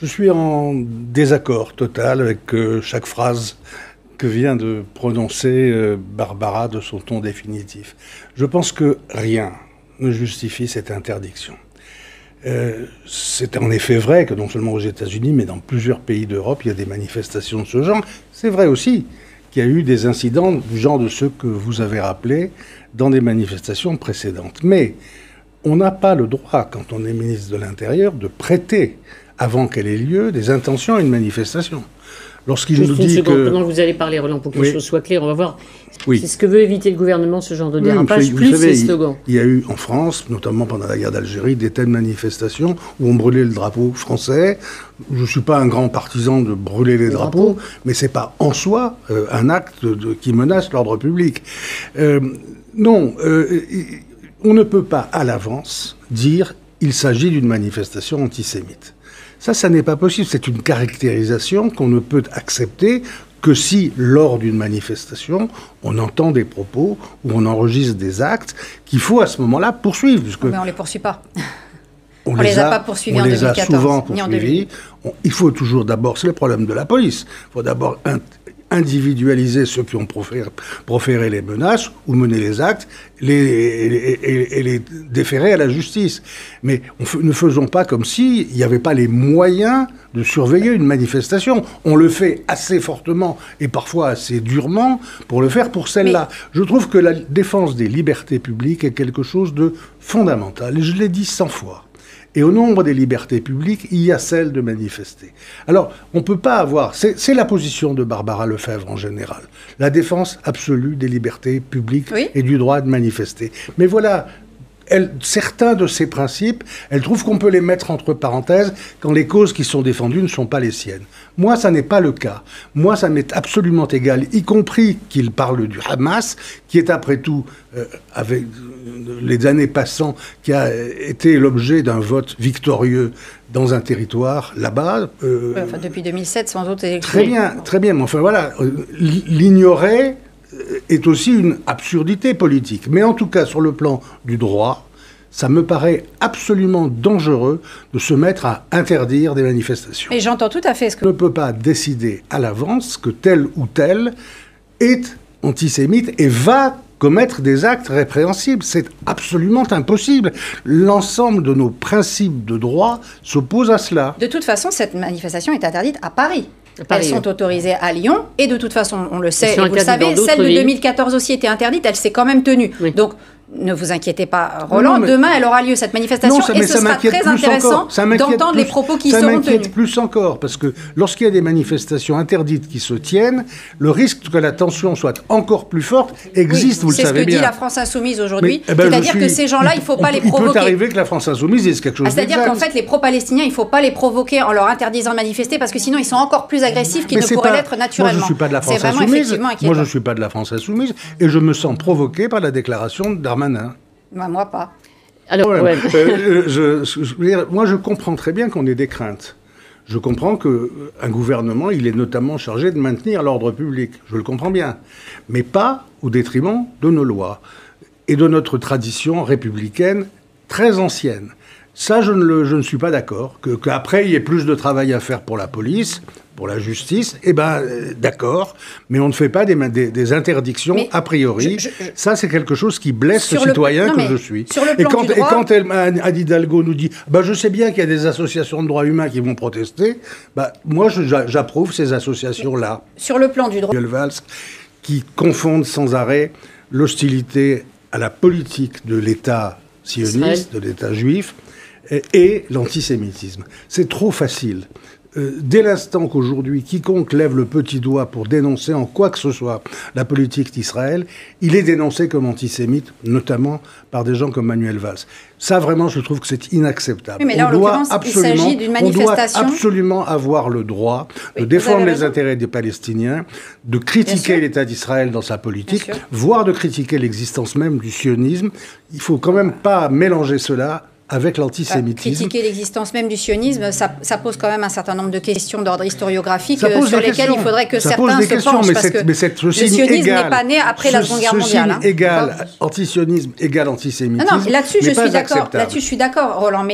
Je suis en désaccord total avec chaque phrase que vient de prononcer Barbara de son ton définitif. Je pense que rien ne justifie cette interdiction. C'est en effet vrai que non seulement aux États-Unis, mais dans plusieurs pays d'Europe, il y a des manifestations de ce genre. C'est vrai aussi qu'il y a eu des incidents du genre de ceux que vous avez rappelés dans des manifestations précédentes. Mais on n'a pas le droit, quand on est ministre de l'Intérieur, de prêter, avant qu'elle ait lieu, des intentions à une manifestation. Lorsqu'il nous dit que... Pendant que vous allez parler, Roland, pour que les choses soient claires, on va voir. Oui. C'est ce que veut éviter le gouvernement, ce genre de dérapage, vous plus savez, ces slogans. Il y a eu en France, notamment pendant la guerre d'Algérie, des telles manifestations où on brûlait le drapeau français. Je ne suis pas un grand partisan de brûler les drapeaux, mais ce n'est pas en soi un acte qui menace l'ordre public. Non, on ne peut pas à l'avance dire qu'il s'agit d'une manifestation antisémite. Ça n'est pas possible. C'est une caractérisation qu'on ne peut accepter que si, lors d'une manifestation, on entend des propos ou on enregistre des actes qu'il faut à ce moment-là poursuivre. Mais on ne les poursuit pas. On ne les a pas poursuivis en 2014. On les a souvent poursuivis. Il faut toujours d'abord, c'est le problème de la police, il faut d'abord individualiser ceux qui ont proféré les menaces ou mené les actes et les déférer à la justice. Mais ne faisons pas comme s'il n'y avait pas les moyens de surveiller une manifestation. On le fait assez fortement et parfois assez durement pour le faire pour celle-là. Je trouve que la défense des libertés publiques est quelque chose de fondamental. Et je l'ai dit 100 fois. Et au nombre des libertés publiques, il y a celle de manifester. Alors, on ne peut pas avoir... C'est la position de Barbara Lefebvre en général. La défense absolue des libertés publiques et du droit de manifester. Mais voilà, certains de ces principes, elle trouve qu'on peut les mettre entre parenthèses quand les causes qui sont défendues ne sont pas les siennes. Moi, ça n'est pas le cas. Moi, ça m'est absolument égal, y compris qu'il parle du Hamas, qui est après tout, avec les années passant, qui a été l'objet d'un vote victorieux dans un territoire là-bas. Enfin, depuis 2007, sans autre élection. Très bien. Mais enfin, voilà, l'ignorer est aussi une absurdité politique. Mais en tout cas, sur le plan du droit, ça me paraît absolument dangereux de se mettre à interdire des manifestations. Et j'entends tout à fait ce que... On ne peut pas décider à l'avance que tel ou tel est antisémite et va commettre des actes répréhensibles. C'est absolument impossible. L'ensemble de nos principes de droit s'oppose à cela. De toute façon, cette manifestation est interdite à Paris. Elles sont autorisées à Lyon, et de toute façon, on le sait, et vous le savez, celle de 2014 aussi était interdite, elle s'est quand même tenue. Oui. Donc, ne vous inquiétez pas, Roland, demain, elle aura lieu, cette manifestation, et ce sera très intéressant d'entendre les propos qui seront tenus. Ça m'inquiète plus encore, parce que lorsqu'il y a des manifestations interdites qui se tiennent, le risque que la tension soit encore plus forte existe, vous le savez bien. C'est ce que dit la France Insoumise aujourd'hui, c'est-à-dire que ces gens-là, il ne faut pas les provoquer. Il peut arriver que la France Insoumise dise quelque chose d'exact. C'est-à-dire qu'en fait, les pro-palestiniens, il ne faut pas les provoquer en leur interdisant de manifester, parce que sinon, ils sont encore plus agressifs qu'ils ne pourraient l'être naturellement. Moi, je ne suis pas de la France Insoumise. Moi, je ne suis pas de la France Insoumise, et je me sens provoqué par la déclaration de Darmanin. Moi, pas. Alors, moi, je comprends très bien qu'on ait des craintes. Je comprends qu'un gouvernement, il est notamment chargé de maintenir l'ordre public. Je le comprends bien. Mais pas au détriment de nos lois et de notre tradition républicaine très ancienne. Ça, je ne suis pas d'accord. Qu'après, il y ait plus de travail à faire pour la police, pour la justice, d'accord, mais on ne fait pas des interdictions a priori. Ça, c'est quelque chose qui blesse le citoyen que je suis. Et quand Anne Hidalgo nous dit « je sais bien qu'il y a des associations de droits humains qui vont protester », moi, j'approuve ces associations-là. Sur le plan du droit... Qui confondent sans arrêt l'hostilité à la politique de l'État sioniste, de l'État juif, et l'antisémitisme. C'est trop facile. Dès l'instant qu'aujourd'hui, quiconque lève le petit doigt pour dénoncer en quoi que ce soit la politique d'Israël, il est dénoncé comme antisémite, notamment par des gens comme Manuel Valls. Ça, vraiment, je trouve que c'est inacceptable. Oui, mais là, en l'occurrence, il s'agit d'une manifestation... On doit absolument avoir le droit de défendre les intérêts des Palestiniens, de critiquer l'État d'Israël dans sa politique, voire de critiquer l'existence même du sionisme. Il ne faut quand même pas mélanger cela avec l'antisémitisme. Critiquer l'existence même du sionisme, ça pose quand même un certain nombre de questions d'ordre historiographique sur lesquelles il faudrait que certains se penchent, parce que le sionisme n'est pas né après la Seconde Guerre mondiale. Antisionisme égale antisémitisme. Non, là-dessus je suis d'accord, Roland.